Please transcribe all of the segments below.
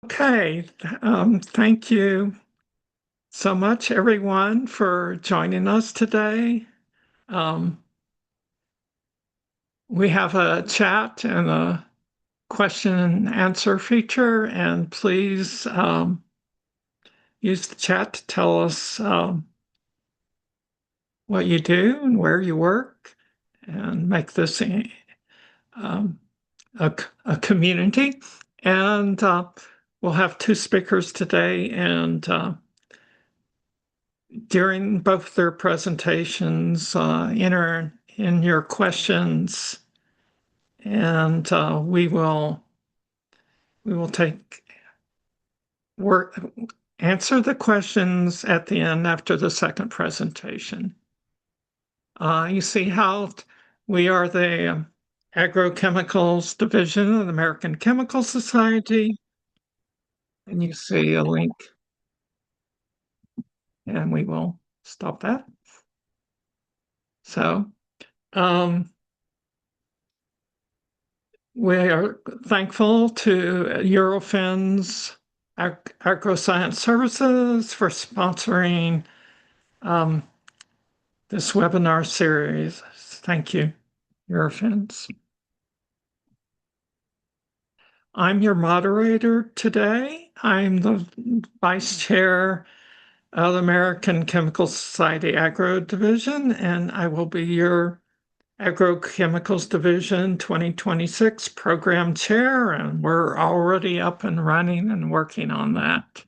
Okay, thank you so much, everyone, for joining us today. Um, we have a chat and a question and answer feature, and please use the chat to tell us what you do and where you work, and make this um, a community. And we'll have two speakers today, and during both their presentations, enter in your questions, and we will answer the questions at the end after the second presentation. You see how we are the Agrochemicals Division of the American Chemical Society, and you see a link, and we will stop that. So, we are thankful to Eurofins Agroscience Services for sponsoring this webinar series. Thank you, Eurofins. I'm your moderator today. I'm the Vice Chair of the American Chemical Society Agro Division, and I will be your Agrochemicals Division 2026 Program Chair, and we're already up and running and working on that.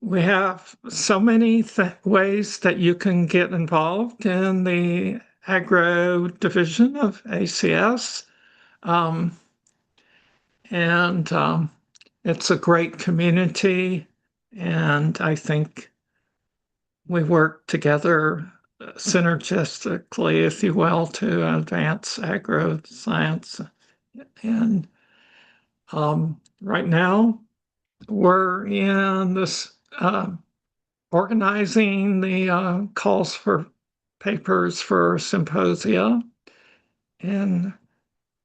We have so many ways that you can get involved in the Agro Division of ACS. It's a great community, and I think we work together synergistically, if you will, to advance agro science. And right now, we're in this organizing the calls for papers for symposia, and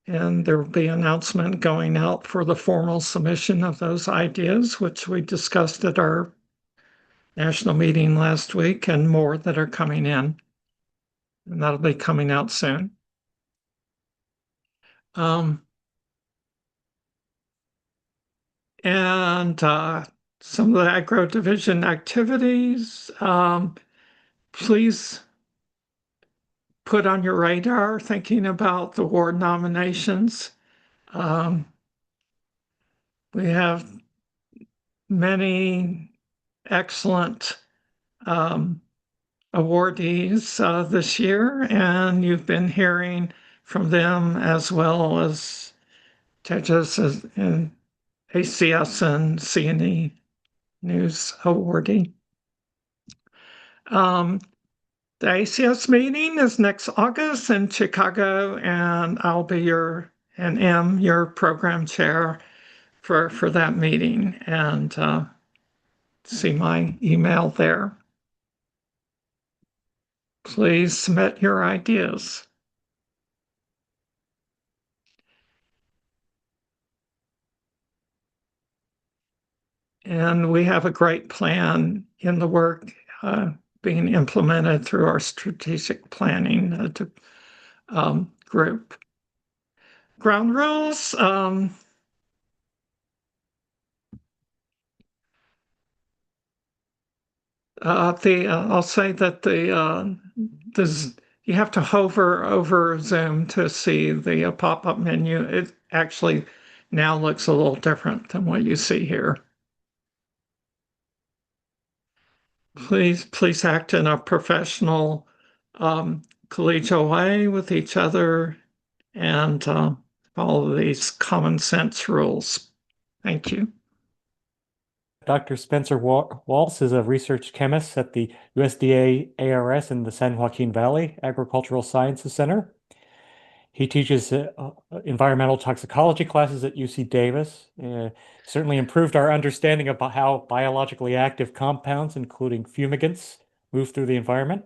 there will be an announcement going out for the formal submission of those ideas, which we discussed at our national meeting last week, and more that are coming in, and that'll be coming out soon. And some of the agro division activities, please put on your radar thinking about the award nominations. We have many excellent awardees this year, and you've been hearing from them as well as Tejas and ACS and CNE News awardee. The ACS meeting is next August in Chicago, and I'll be your program chair for that meeting, and see my email there. Please submit your ideas. And we have a great plan in the work being implemented through our strategic planning group. Ground rules. I'll say that you have to hover over Zoom to see the pop-up menu. It actually now looks a little different than what you see here. Please act in a professional, collegial way with each other, and follow these common sense rules. Thank you. Dr. Spencer Waltz is a research chemist at the USDA ARS in the San Joaquin Valley Agricultural Sciences Center. He teaches environmental toxicology classes at UC Davis. Certainly improved our understanding about how biologically active compounds, including fumigants, move through the environment.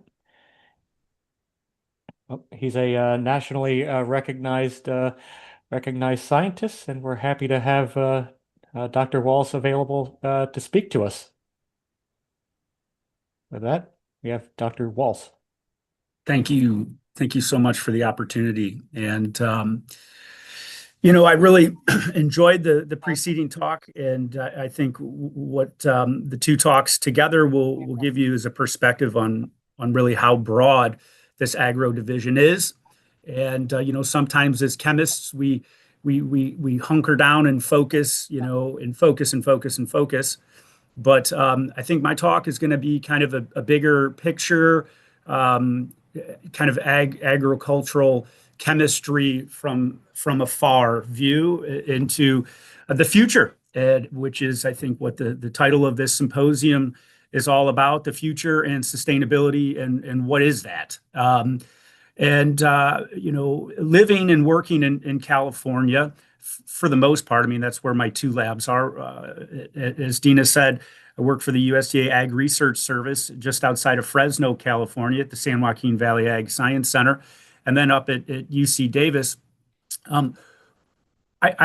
He's a nationally recognized scientist, and we're happy to have Dr. Walls available to speak to us. With that, we have Dr. Walls. Thank you. Thank you so much for the opportunity. And, I really enjoyed the preceding talk, and I think what the two talks together will give you is a perspective on really how broad this agro division is. And, sometimes as chemists, we hunker down and focus, and focus and focus and focus. But I think my talk is going to be kind of a bigger picture, kind of agricultural chemistry from afar view into the future, which is, I think, what the title of this symposium is all about: the future and sustainability, and what is that? Living and working in California, for the most part, I mean, that's where my two labs are. As Dina said, I work for the USDA Ag Research Service just outside of Fresno, California, at the San Joaquin Valley Ag Science Center, and then up at UC Davis. I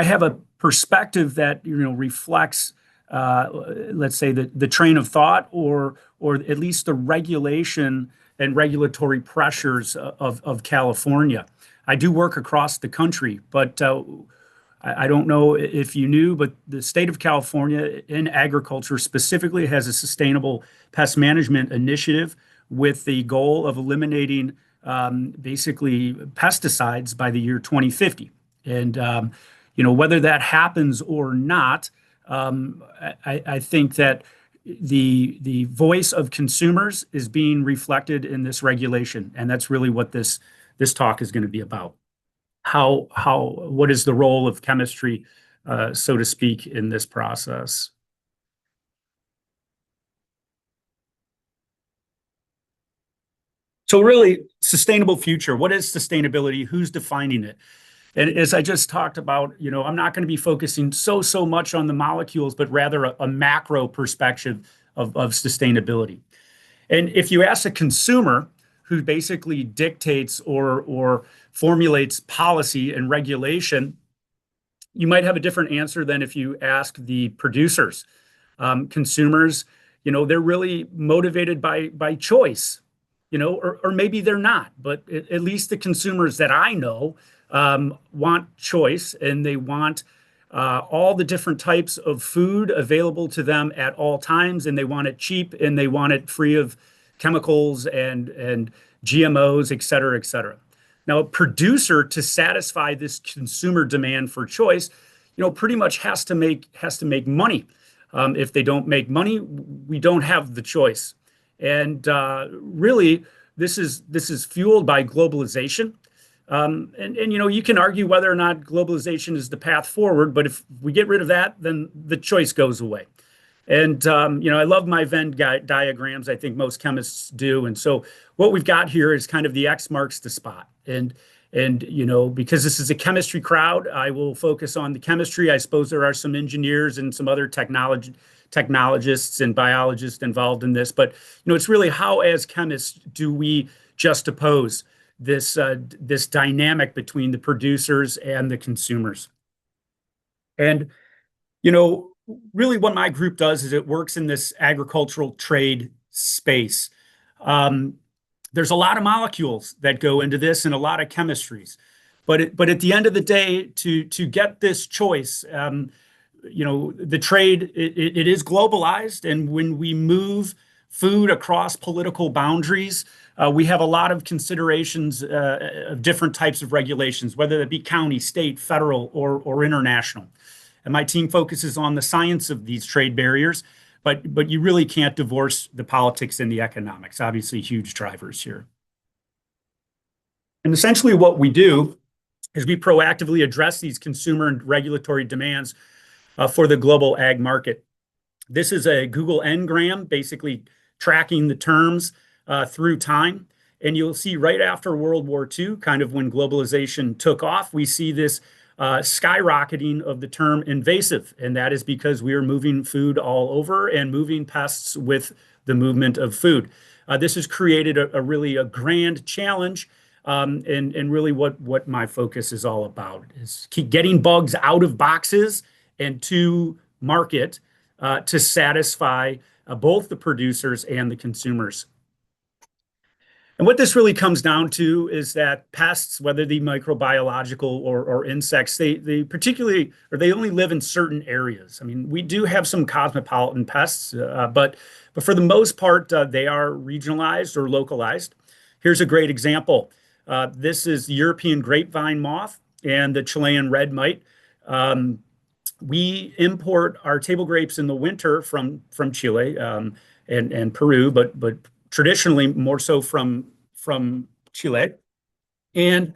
have a perspective that reflects, let's say, the train of thought, or at least the regulation and regulatory pressures of California. I do work across the country, but I don't know if you knew, but the state of California in agriculture specifically has a sustainable pest management initiative with the goal of eliminating basically pesticides by the year 2050. And whether that happens or not, I think that the voice of consumers is being reflected in this regulation, and that's really what this talk is going to be about. What is the role of chemistry, so to speak, in this process? So really, sustainable future. What is sustainability? Who's defining it? And as I just talked about, I'm not going to be focusing so much on the molecules, but rather a macro perspective of sustainability. And if you ask a consumer who basically dictates or formulates policy and regulation, you might have a different answer than if you ask the producers. Consumers, they're really motivated by choice, or maybe they're not, but at least the consumers that I know want choice, and they want all the different types of food available to them at all times, and they want it cheap, and they want it free of chemicals and GMOs, et cetera, et cetera. Now, a producer, to satisfy this consumer demand for choice, pretty much has to make money. If they don't make money, we don't have the choice. And really, this is fueled by globalization. You can argue whether or not globalization is the path forward, but if we get rid of that, then the choice goes away. And I love my Venn diagrams. I think most chemists do. And so what we've got here is kind of the X marks the spot. And because this is a chemistry crowd, I will focus on the chemistry. I suppose there are some engineers and some other technologists and biologists involved in this, but it's really how, as chemists, do we juxtapose this dynamic between the producers and the consumers. And really what my group does is it works in this agricultural trade space. There's a lot of molecules that go into this and a lot of chemistries, but at the end of the day, to get this choice, the trade, it is globalized, and when we move food across political boundaries, we have a lot of considerations of different types of regulations, whether that be county, state, federal, or international. And my team focuses on the science of these trade barriers, but you really can't divorce the politics and the economics, obviously huge drivers here. And essentially what we do is we proactively address these consumer and regulatory demands for the global ag market. This is a Google Ngram, basically tracking the terms through time. And you'll see right after World War II, kind of when globalization took off, we see this skyrocketing of the term invasive. And that is because we are moving food all over and moving pests with the movement of food. This has created a really grand challenge And really what my focus is all about is keep getting bugs out of boxes and to market to satisfy both the producers and the consumers. And what this really comes down to is that pests, whether they microbiological or insects, they particularly, or they only live in certain areas. I mean, we do have some cosmopolitan pests, but for the most part, they are regionalized or localized. Here's a great example. This is the European grapevine moth and the Chilean red mite. We import our table grapes in the winter from Chile and Peru, but traditionally more so from Chile. And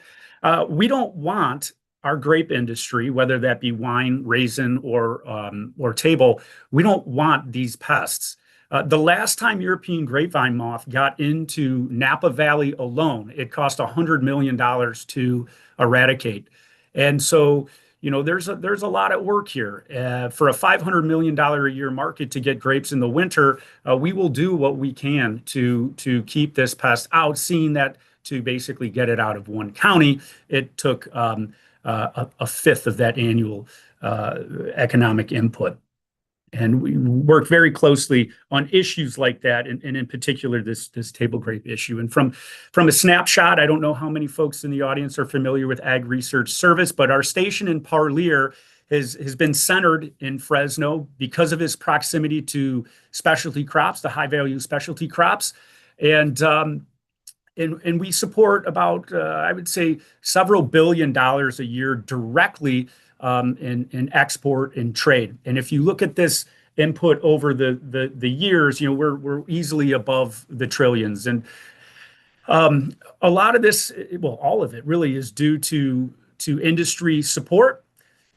we don't want our grape industry, whether that be wine, raisin, or table, we don't want these pests. The last time European grapevine moth got into Napa Valley alone, it cost $100 million to eradicate. And so, there's a lot at work here. For a $500 million a year market to get grapes in the winter, we will do what we can to keep this pest out, seeing that to basically get it out of one county, it took a fifth of that annual economic input. And we work very closely on issues like that, and in particular this table grape issue. And from a snapshot, I don't know how many folks in the audience are familiar with Ag Research Service, but our station in Parlier has been centered in Fresno because of its proximity to specialty crops, the high value specialty crops, and we support about I would say several $billion a year directly in export and trade. And if you look at this input over the years, we're easily above the trillions. And a lot of this, well, all of it really is due to industry support,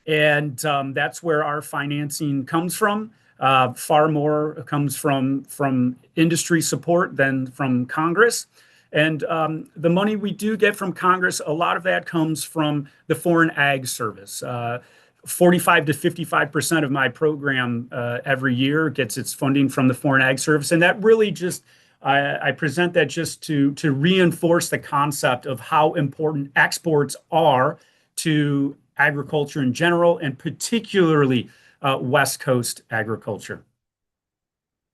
and that's where our financing comes from. Far more comes from industry support than from Congress. And the money we do get from Congress, a lot of that comes from the Foreign Ag Service. 45 to 55% of my program every year gets its funding from the Foreign Ag Service. And that really just, I present that just to reinforce the concept of how important exports are to agriculture in general, and particularly West Coast agriculture.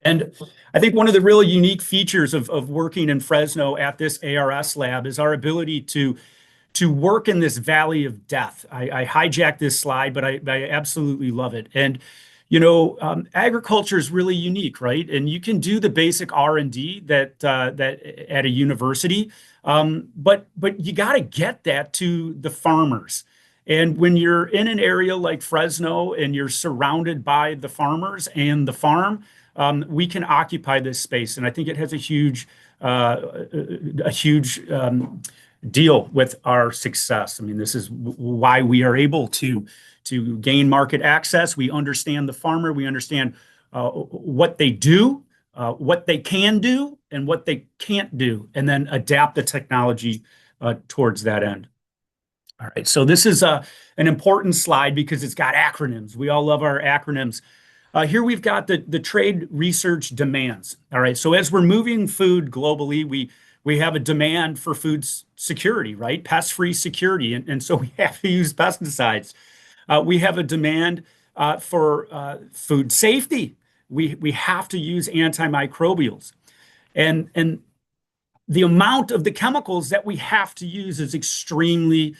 And I think one of the really unique features of working in Fresno at this ARS lab is our ability to work in this valley of death. I hijacked this slide, but I absolutely love it. And agriculture is really unique, right? And you can do the basic R&D that at a university, but you got to get that to the farmers. And when you're in an area like Fresno and you're surrounded by the farmers and the farm, we can occupy this space, and I think it has a huge deal with our success. I mean, this is why we are able to gain market access. We understand the farmer. We understand what they do, what they can do, and what they can't do, and then adapt the technology towards that end. All right, so this is an important slide because it's got acronyms. We all love our acronyms. Here we've got the trade research demands. All right, so as we're moving food globally, we have a demand for food security, right? Pest-free security, and so we have to use pesticides. We have a demand for food safety. We have to use antimicrobials, and the amount of the chemicals that we have to use is extremely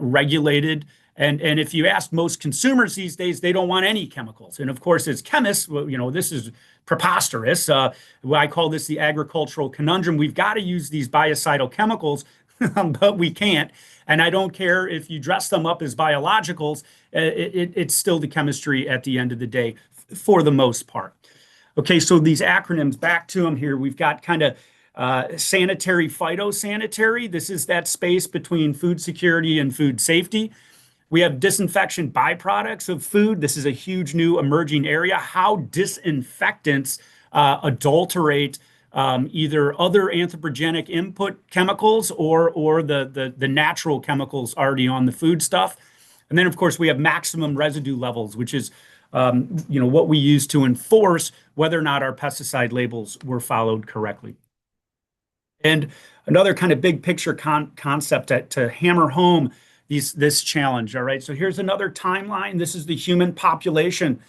regulated. And if you ask most consumers these days, they don't want any chemicals. And of course, as chemists, well, this is preposterous. I call this the agricultural conundrum. We've got to use these biocidal chemicals, but we can't. And I don't care if you dress them up as biologicals, it's still the chemistry at the end of the day, for the most part. Okay, so these acronyms, back to them here. We've got kind of sanitary, phytosanitary. This is that space between food security and food safety. We have disinfection byproducts of food. This is a huge new emerging area. How disinfectants adulterate either other anthropogenic input chemicals or the natural chemicals already on the food stuff. And then, of course, we have maximum residue levels, which is what we use to enforce whether or not our pesticide labels were followed correctly. And another kind of big picture concept to hammer home this challenge. All right. So here's another timeline. This is the human population.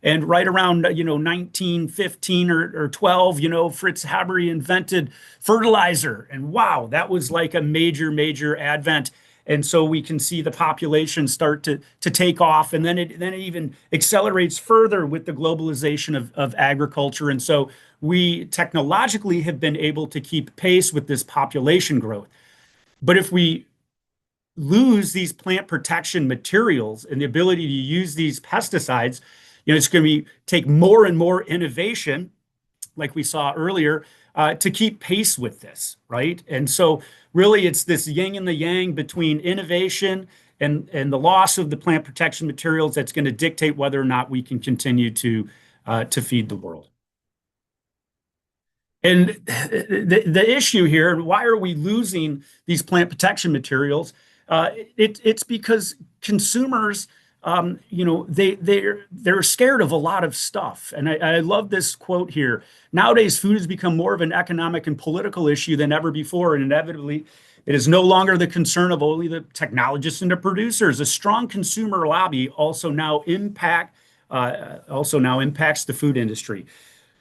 And right around, 1915 or 12, Fritz Haber invented fertilizer. And wow, that was like a major, major advent. And so we can see the population start to take off. And then it even accelerates further with the globalization of agriculture. And so we technologically have been able to keep pace with this population growth. But if we lose these plant protection materials and the ability to use these pesticides, it's going to take more and more innovation, like we saw earlier, to keep pace with this, right? And so really it's this yin and the yang between innovation and the loss of the plant protection materials that's going to dictate whether or not we can continue to feed the world. And the issue here, why are we losing these plant protection materials? It's because consumers, they're scared of a lot of stuff. And I love this quote here. Nowadays, food has become more of an economic and political issue than ever before, and inevitably, it is no longer the concern of only the technologists and the producers. A strong consumer lobby also now impacts the food industry.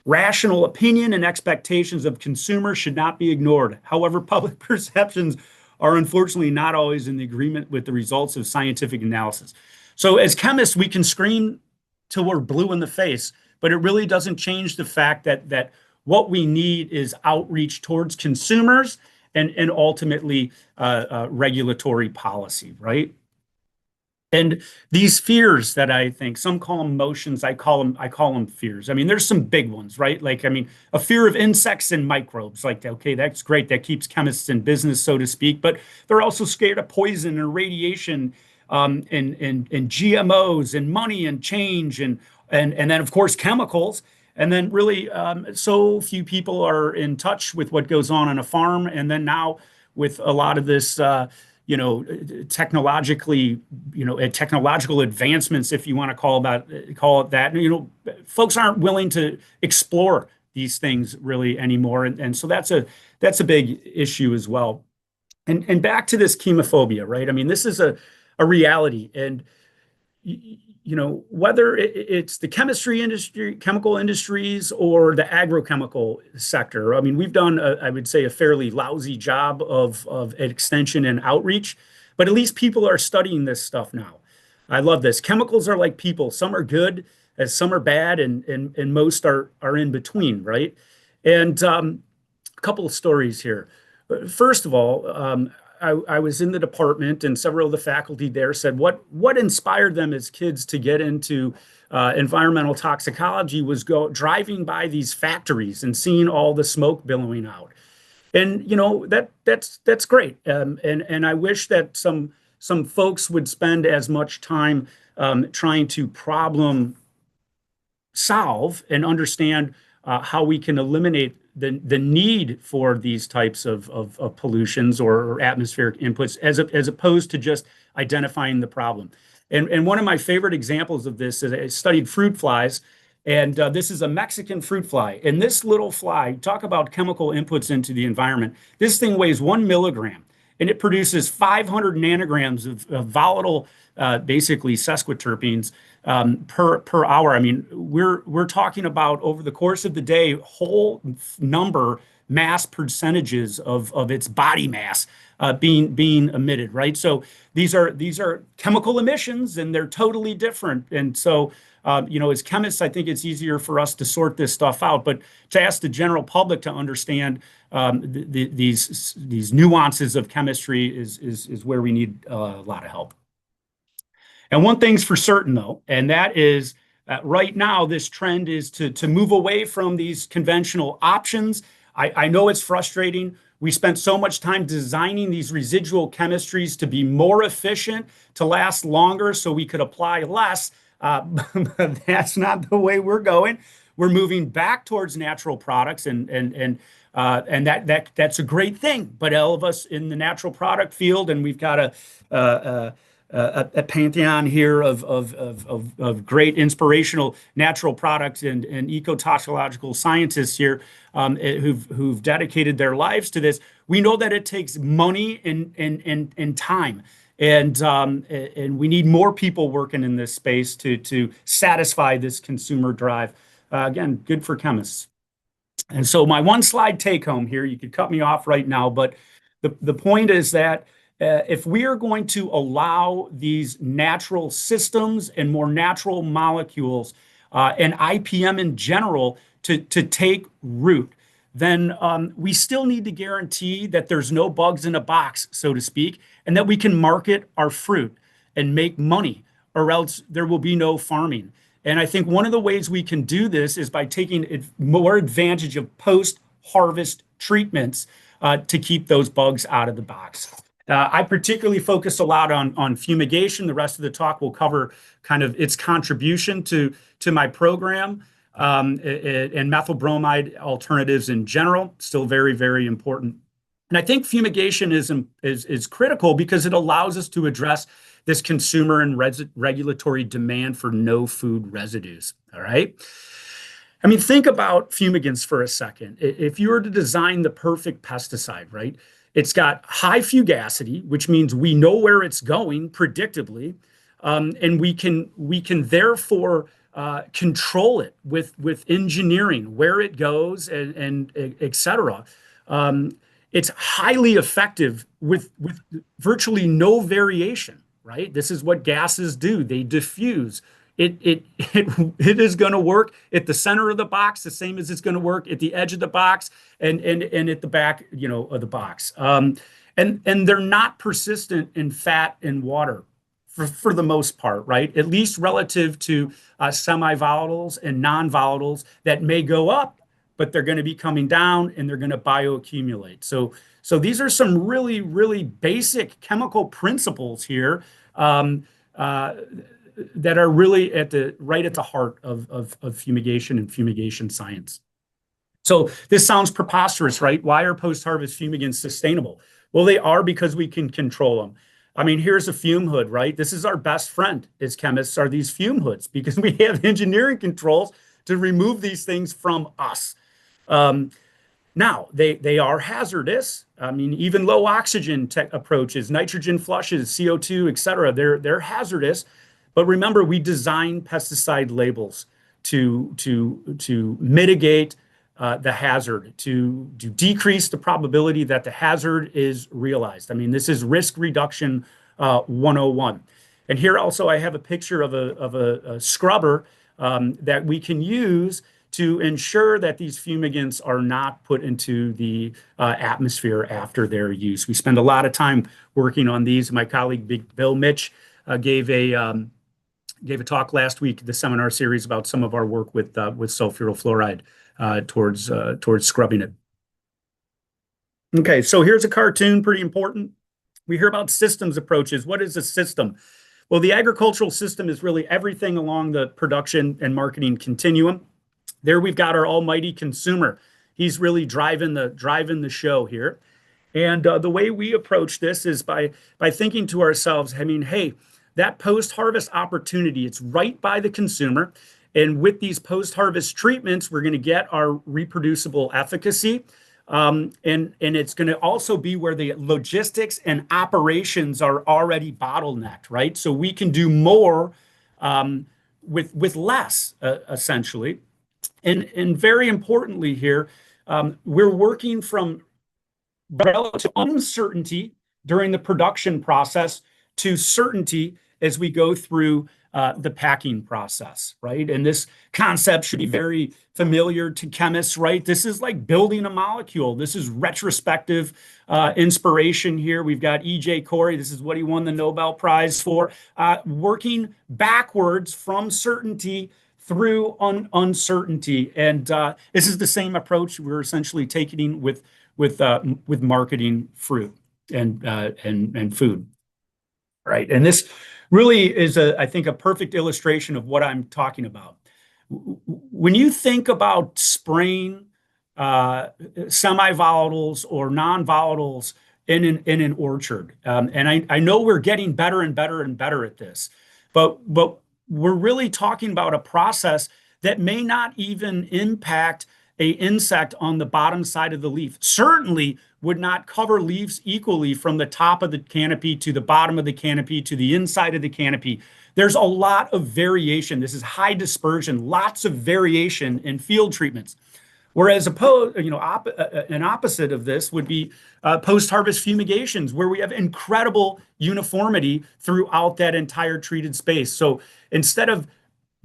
Rational opinion and expectations of consumers should not be ignored. However, public perceptions are unfortunately not always in agreement with the results of scientific analysis. So as chemists, we can scream till we're blue in the face, but it really doesn't change the fact that what we need is outreach towards consumers and ultimately regulatory policy, right? And these fears that I think some call them emotions, I call them fears. I mean, there's some big ones, right? Like, I mean, a fear of insects and microbes. Like, okay, that's great. That keeps chemists in business, so to speak. But they're also scared of poison and radiation, and GMOs and money and change and then of course chemicals. And then really, so few people are in touch with what goes on a farm. And then now with a lot of this, technologically, technological advancements, if you want to call it that, folks aren't willing to explore these things really anymore. And so that's a big issue as well. And back to this chemophobia, right? I mean, this is a reality. And whether it's the chemistry industry, chemical industries, or the agrochemical sector. I mean, we've done, I would say, a fairly lousy job of extension and outreach, but at least people are studying this stuff now. I love this. Chemicals are like people. Some are good, as some are bad, and most are in between, right? And a couple of stories here. First of all, I was in the department, and several of the faculty there said what inspired them as kids to get into environmental toxicology was driving by these factories and seeing all the smoke billowing out. And that's great. And I wish that some folks would spend as much time trying to problem solve and understand how we can eliminate the need for these types of pollutions or atmospheric inputs as opposed to just identifying the problem. And one of my favorite examples of this is I studied fruit flies, and this is a Mexican fruit fly. And this little fly, talk about chemical inputs into the environment. This thing weighs 1 milligram, and it produces 500 nanograms of volatile, basically sesquiterpenes per hour. I mean, we're talking about over the course of the day, whole number mass percentages of its body mass being emitted, right? So these are chemical emissions, and they're totally different. And so as chemists, I think it's easier for us to sort this stuff out. But to ask the general public to understand these nuances of chemistry is where we need a lot of help. And one thing's for certain, though, and that is right now this trend is to move away from these conventional options. I know it's frustrating. We spent so much time designing these residual chemistries to be more efficient, to last longer, so we could apply less. But that's not the way we're going. We're moving back towards natural products, and that's a great thing. But all of us in the natural product field, and we've got a pantheon here of great inspirational natural products and eco-toxicological scientists here who've dedicated their lives to this. We know that it takes money and time. And we need more people working in this space to satisfy this consumer drive. Again, good for chemists. And so my one slide take home here, you could cut me off right now, but the point is that if we are going to allow these natural systems and more natural molecules and IPM in general to take root, then we still need to guarantee that there's no bugs in a box, so to speak, and that we can market our fruit and make money, or else there will be no farming. And I think one of the ways we can do this is by taking more advantage of post-harvest treatments to keep those bugs out of the box. I particularly focus a lot on fumigation. The rest of the talk will cover kind of its contribution to my program and methyl bromide alternatives in general. Still very, very important. And I think fumigation is critical because it allows us to address this consumer and regulatory demand for no food residues. All right. I mean, think about fumigants for a second. If you were to design the perfect pesticide, right? It's got high fugacity, which means we know where it's going predictably, and we can therefore control it with engineering where it goes and et cetera. It's highly effective with virtually no variation, right? This is what gases do. They diffuse. It is going to work at the center of the box, the same as it's going to work at the edge of the box and at the back, of the box. And they're not persistent in fat and water for the most part, right? At least relative to semi-volatiles and non-volatiles that may go up, but they're going to be coming down and they're going to bioaccumulate. So these are some really, really basic chemical principles here that are really right at the heart of fumigation and fumigation science. So this sounds preposterous, right? Why are post-harvest fumigants sustainable? Well, they are because we can control them. I mean, here's a fume hood, right? This is our best friend as chemists, are these fume hoods, because we have engineering controls to remove these things from us. Now, they are hazardous. I mean, even low oxygen approaches, nitrogen flushes, CO2, et cetera, they're hazardous. But remember, we design pesticide labels to mitigate the hazard, to decrease the probability that the hazard is realized. I mean, this is risk reduction 101. And here also I have a picture of a scrubber that we can use to ensure that these fumigants are not put into the atmosphere after their use. We spend a lot of time working on these. My colleague Bill Mitch gave a talk last week, the seminar series, about some of our work with sulfuryl fluoride towards scrubbing it. Okay, so here's a cartoon, pretty important. We hear about systems approaches. What is a system? Well, the agricultural system is really everything along the production and marketing continuum. There we've got our almighty consumer. He's really driving the show here. And the way we approach this is by thinking to ourselves, I mean, hey, that post-harvest opportunity, it's right by the consumer. And with these post-harvest treatments, we're going to get our reproducible efficacy. And it's going to also be where the logistics and operations are already bottlenecked, right? So we can do more with less, essentially. And very importantly here, we're working from relative uncertainty during the production process to certainty as we go through the packing process, right? And this concept should be very familiar to chemists, right? This is like building a molecule. This is retrospective inspiration here. We've got E.J. Corey. This is what he won the Nobel Prize for, working backwards from certainty through uncertainty. And this is the same approach we're essentially taking with marketing fruit and food, right? And this really is, I think, a perfect illustration of what I'm talking about. When you think about spraying semi-volatiles or non-volatiles in an orchard. And I know we're getting better and better and better at this, but we're really talking about a process that may not even impact a insect on the bottom side of the leaf. Certainly would not cover leaves equally from the top of the canopy to the bottom of the canopy to the inside of the canopy. There's a lot of variation. This is high dispersion, lots of variation in field treatments. Whereas an opposite of this would be post-harvest fumigations, where we have incredible uniformity throughout that entire treated space. So instead of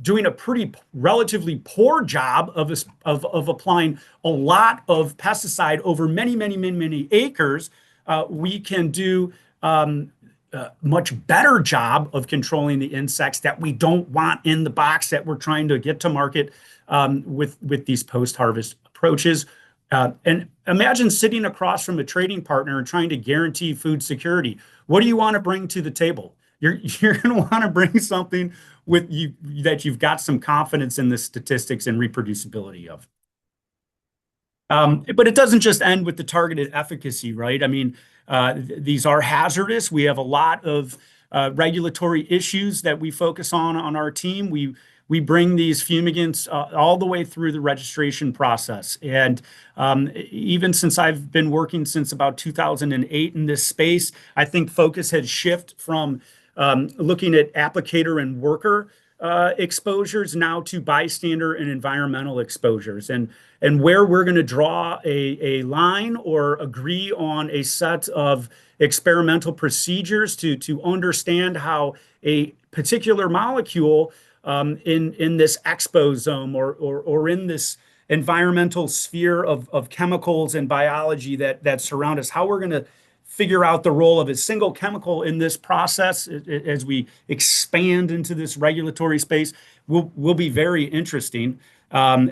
doing a pretty relatively poor job of applying a lot of pesticide over many acres, we can do much better job of controlling the insects that we don't want in the box that we're trying to get to market with these post-harvest approaches. And imagine sitting across from a trading partner and trying to guarantee food security. What do you want to bring to the table? You're going to want to bring something with you that you've got some confidence in the statistics and reproducibility of. But it doesn't just end with the targeted efficacy, right? I mean, these are hazardous. We have a lot of regulatory issues that we focus on our team. We bring these fumigants all the way through the registration process. And even since I've been working since about 2008 in this space, I think focus has shifted from looking at applicator and worker exposures now to bystander and environmental exposures. And where we're going to draw a line or agree on a set of experimental procedures to understand how a particular molecule in this exposome or in this environmental sphere of chemicals and biology that surround us, how we're going to figure out the role of a single chemical in this process as we expand into this regulatory space will be very interesting. I'm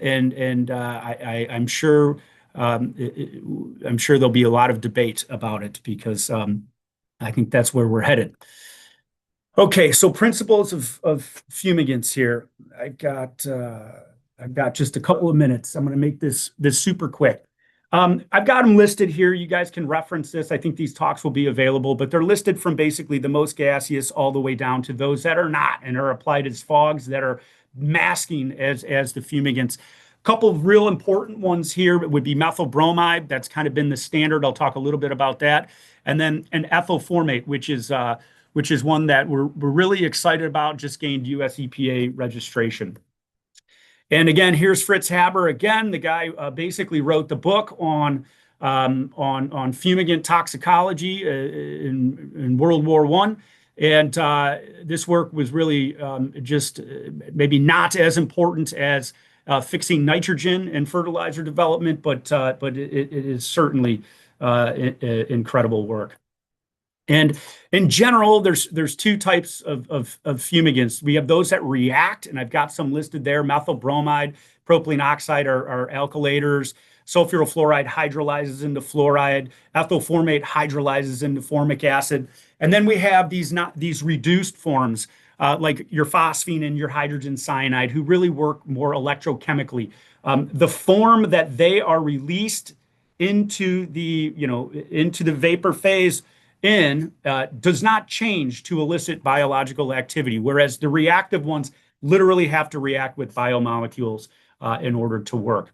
sure there'll be a lot of debate about it because I think that's where we're headed. Okay, so principles of fumigants here. I've got just a couple of minutes. I'm going to make this super quick. I've got them listed here. You guys can reference this. I think these talks will be available, but they're listed from basically the most gaseous all the way down to those that are not and are applied as fogs that are masking as the fumigants. A couple of real important ones here would be methyl bromide. That's kind of been the standard. I'll talk a little bit about that. And then an ethyl formate, which is one that we're really excited about, just gained US EPA registration. And again, here's Fritz Haber again. The guy basically wrote the book on fumigant toxicology in World War I. And this work was really just maybe not as important as fixing nitrogen and fertilizer development, but it is certainly incredible work. And in general, there's two types of fumigants. We have those that react, and I've got some listed there. Methyl bromide, propylene oxide are alkylators. Sulfuryl fluoride hydrolyzes into fluoride. Ethyl formate hydrolyzes into formic acid. And then we have these reduced forms, like your phosphine and your hydrogen cyanide, who really work more electrochemically. The form that they are released into the vapor phase does not change to elicit biological activity, whereas the reactive ones literally have to react with biomolecules in order to work.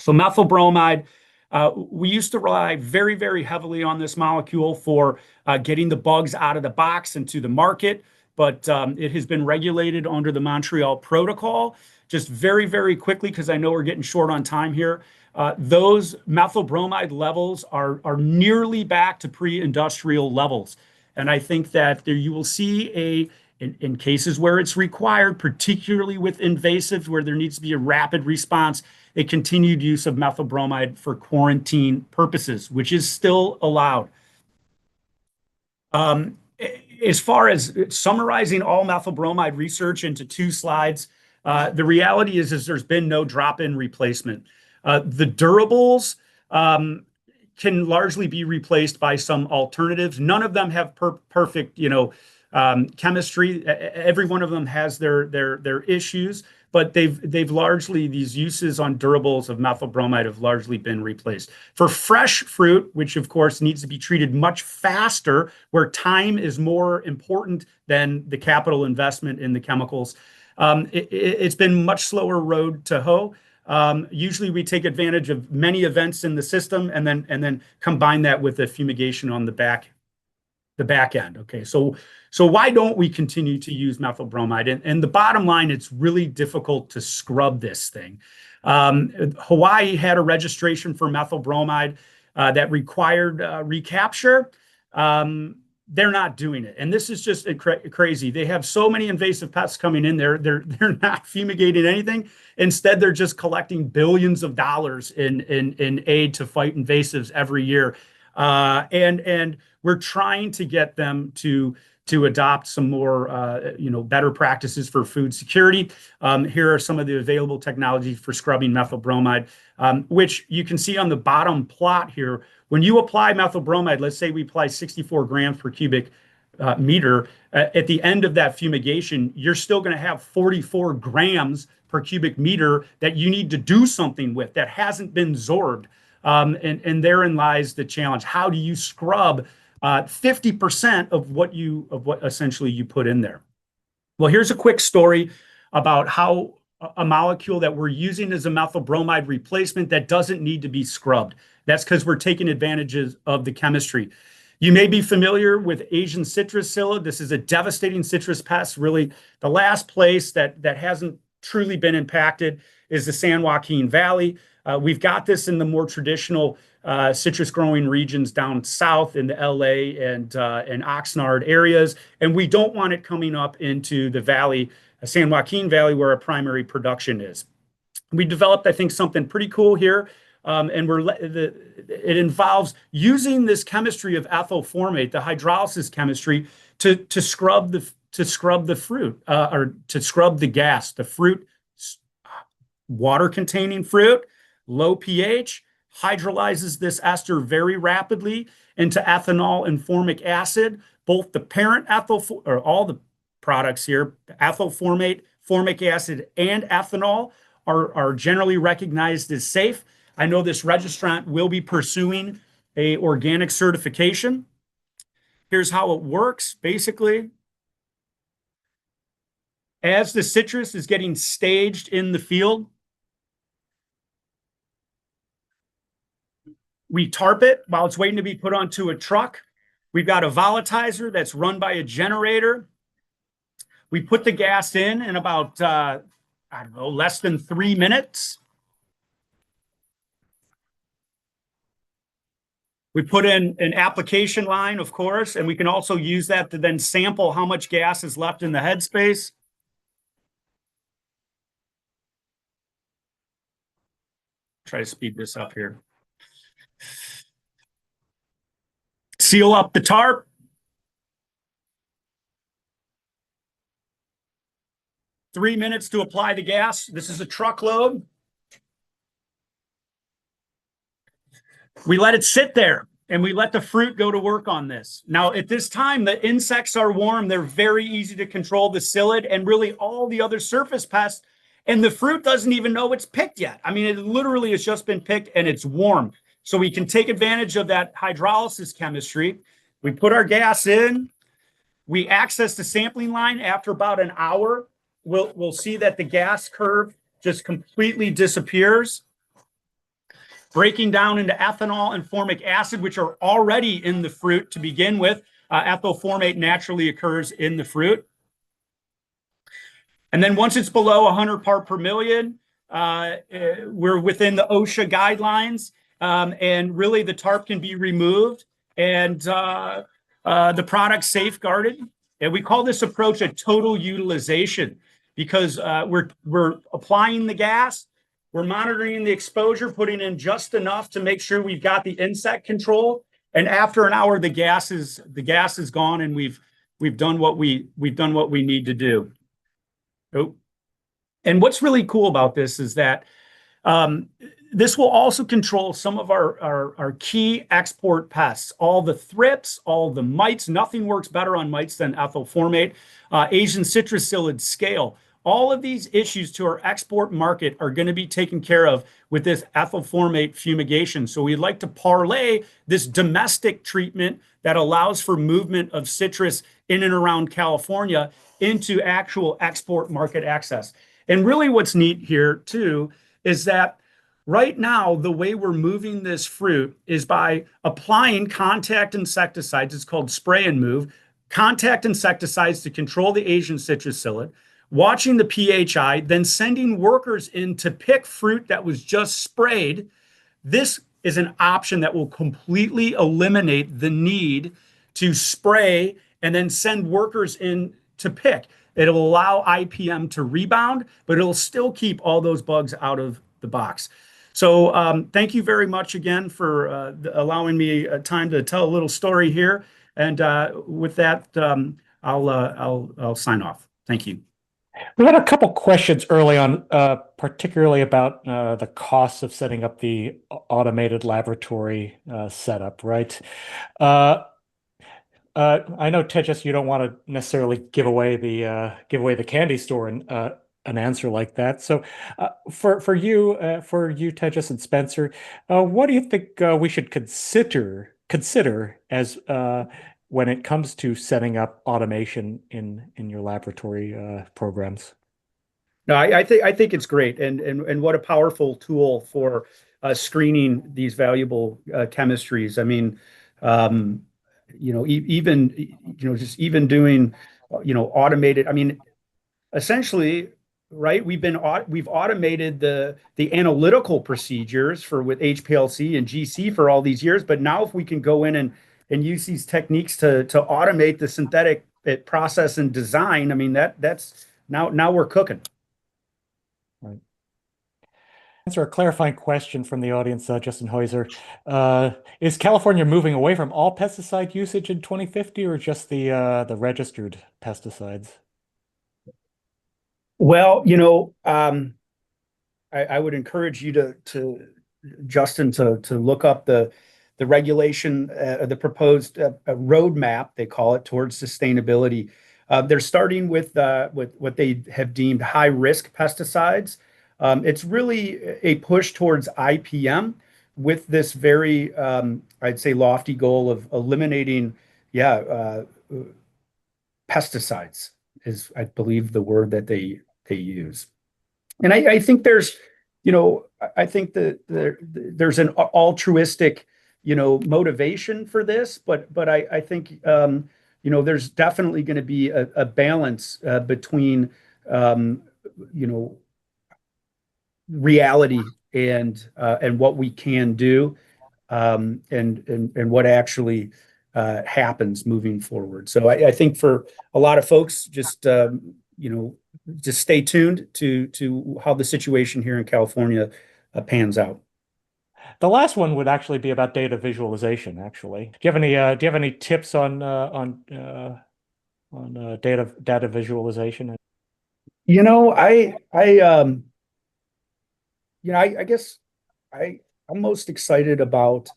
So methyl bromide, we used to rely very heavily on this molecule for getting the bugs out of the box and to the market, but it has been regulated under the Montreal Protocol. Just very quickly, because I know we're getting short on time here. Those methyl bromide levels are nearly back to pre-industrial levels. And I think that you will see in cases where it's required, particularly with invasives, where there needs to be a rapid response, a continued use of methyl bromide for quarantine purposes, which is still allowed. As far as summarizing all methyl bromide research into 2 slides, the reality is there's been no drop-in replacement. The durables can largely be replaced by some alternatives. None of them have perfect, chemistry. Every one of them has their issues, but they've largely, these uses on durables of methyl bromide have largely been replaced. For fresh fruit, which of course needs to be treated much faster, where time is more important than the capital investment in the chemicals, it's been much slower road to hoe. Usually we take advantage of many events in the system and then combine that with the fumigation on the back end. Okay, so why don't we continue to use methyl bromide? And the bottom line, it's really difficult to scrub this thing. Hawaii had a registration for methyl bromide that required recapture. They're not doing it, and this is just crazy. They have so many invasive pests coming in there. They're not fumigating anything. Instead, they're just collecting billions of dollars in aid to fight invasives every year. And we're trying to get them to adopt some more better practices for food security. Here are some of the available technologies for scrubbing methyl bromide, which you can see on the bottom plot here. When you apply methyl bromide, let's say we apply 64 grams per cubic meter, at the end of that fumigation, you're still going to have 44 grams per cubic meter that you need to do something with that hasn't been sorbed. And therein lies the challenge. How do you scrub 50% of what essentially you put in there? Well, here's a quick story about how a molecule that we're using as a methyl bromide replacement that doesn't need to be scrubbed. That's because we're taking advantages of the chemistry. You may be familiar with Asian citrus psyllid. This is a devastating citrus pest. Really, the last place that hasn't truly been impacted is the San Joaquin Valley. We've got this in the more traditional citrus growing regions down south in the LA and Oxnard areas, and we don't want it coming up into the valley, San Joaquin Valley, where our primary production is. We developed, I think, something pretty cool here, and it involves using this chemistry of ethyl formate, the hydrolysis chemistry, to scrub the fruit or to scrub the gas, the fruit, water-containing fruit, low pH, hydrolyzes this ester very rapidly into ethanol and formic acid. Both the parent ethyl, or all the products here, ethyl formate, formic acid, and ethanol are generally recognized as safe. I know this registrant will be pursuing a organic certification. Here's how it works. Basically, as the citrus is getting staged in the field, we tarp it while it's waiting to be put onto a truck. We've got a volatilizer that's run by a generator. We put the gas in about, less than 3 minutes. We put in an application line, of course, and we can also use that to then sample how much gas is left in the headspace. Try to speed this up here. Seal up the tarp. Three minutes to apply the gas. This is a truckload. We let it sit there and we let the fruit go to work on this. Now, at this time, the insects are warm. They're very easy to control, the psyllid and really all the other surface pests. And the fruit doesn't even know it's picked yet. I mean, it literally has just been picked and it's warm. So we can take advantage of that hydrolysis chemistry. We put our gas in. We access the sampling line after about an hour. We'll see that the gas curve just completely disappears, breaking down into ethanol and formic acid, which are already in the fruit to begin with. Ethyl formate naturally occurs in the fruit. And then once it's below 100 part per million, we're within the OSHA guidelines, and really the tarp can be removed and the product safeguarded. And we call this approach a total utilization because we're applying the gas, we're monitoring the exposure, putting in just enough to make sure we've got the insect control. And after an hour, the gas is gone, and we've done what we need to do. Oh. And what's really cool about this is that This will also control some of our key export pests, all the thrips, all the mites. Nothing works better on mites than ethyl formate, Asian citrus psyllid scale. All of these issues to our export market are going to be taken care of with this ethyl formate fumigation. So we'd like to parlay this domestic treatment that allows for movement of citrus in and around California into actual export market access. And really what's neat here too is that right now, the way we're moving this fruit is by applying contact insecticides. It's called spray and move. Contact insecticides to control the Asian citrus psyllid, watching the PHI, then sending workers in to pick fruit that was just sprayed. This is an option that will completely eliminate the need to spray and then send workers in to pick. It'll allow IPM to rebound, but it'll still keep all those bugs out of the box. So thank you very much again for allowing me time to tell a little story here. And with that, I'll sign off. Thank you. We had a couple questions early on, particularly about the costs of setting up the automated laboratory setup, right? I know, Tejas, you don't want to necessarily give away the candy store and an answer like that. So, for you, Tejas and Spencer, what do you think we should consider as when it comes to setting up automation in your laboratory programs? No, I think it's great, and what a powerful tool for screening these valuable chemistries. I mean, even just even doing automated. I mean, essentially, right? We've automated the analytical procedures for with HPLC and GC for all these years, but now if we can go in and use these techniques to automate the synthetic process and design, I mean that's now we're cooking. Right. Answer a clarifying question from the audience, Justin Heuser. Is California moving away from all pesticide usage in 2050 or just the registered pesticides? Well, I would encourage you to Justin to look up the regulation, the proposed roadmap, they call it, towards sustainability. They're starting with what they have deemed high risk pesticides. It's really a push towards IPM with this very, I'd say, lofty goal of eliminating, pesticides is, I believe, the word that they use. And I think I think that there's an altruistic, motivation for this, but I think, there's definitely going to be a balance between, reality and what we can do, and what actually happens moving forward. So I think for a lot of folks, just stay tuned to how the situation here in California pans out. The last one would actually be about data visualization, actually. Do you have any tips on data visualization? I guess I'm most excited about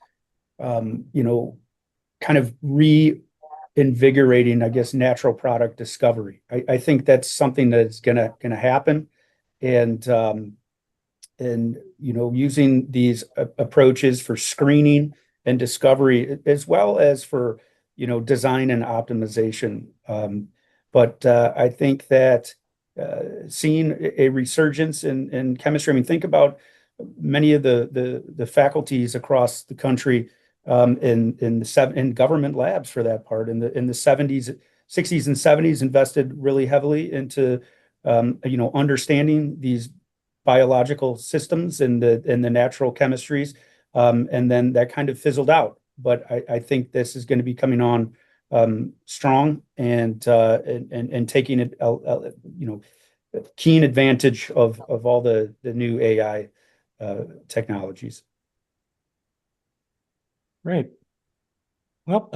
kind of reinvigorating, I guess, natural product discovery. I think that's something that's gonna happen, and using these approaches for screening and discovery as well as for design and optimization. But I think that seeing a resurgence in chemistry. I mean, think about many of the faculties across the country, in government labs, for that part, in the 60s and 70s, invested really heavily into understanding these biological systems and the natural chemistries, and then that kind of fizzled out. But I think this is going to be coming on strong, and taking it, keen advantage of all the new AI technologies. Great. Well,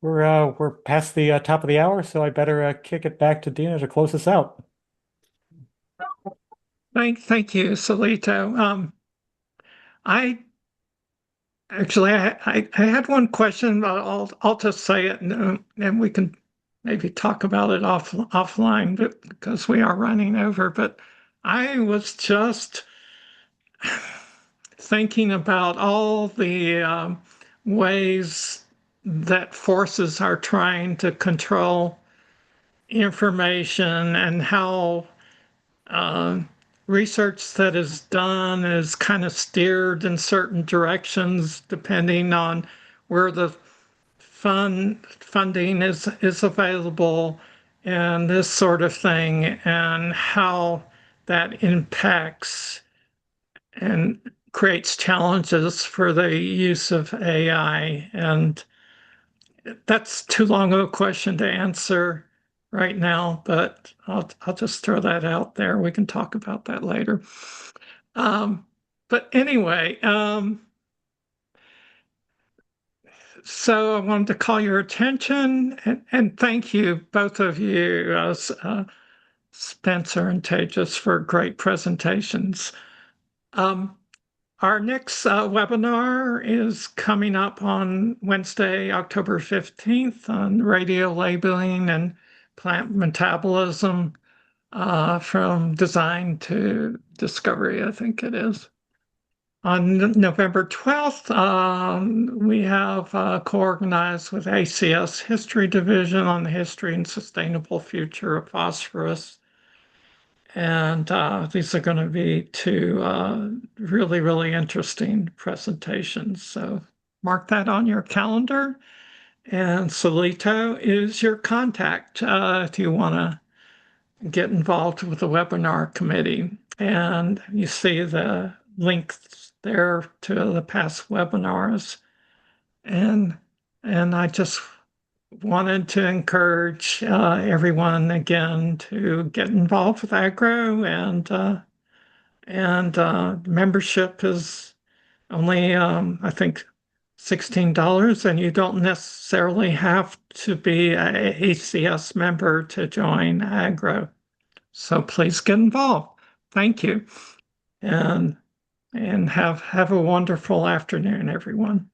we're past the top of the hour, so I better kick it back to Dina to close us out. Thank you, Salito. I actually I had one question, but I'll just say it, and we can maybe talk about it offline, but because we are running over. But I was just thinking about all the ways that forces are trying to control information and how uh, research that is done is kind of steered in certain directions depending on where the funding is available and this sort of thing, and how that impacts and creates challenges for the use of AI. And that's too long of a question to answer right now, but I'll just throw that out there. We can talk about that later. But anyway, so I wanted to call your attention and thank you, both of you, Spencer and Tejas, for great presentations. Our next webinar is coming up on Wednesday, October 15th on radio labeling and plant metabolism from design to discovery, I think it is. On November 12th, we have co-organized with ACS History Division on the history and sustainable future of phosphorus. And these are going to be two really, really interesting presentations. So mark that on your calendar. And Solito is your contact if you want to get involved with the webinar committee. And you see the links there to the past webinars. And I just wanted to encourage everyone again to get involved with agro, and membership is only I think $16, and you don't necessarily have to be a ACS member to join agro. So please get involved. Thank you, and have a wonderful afternoon, everyone.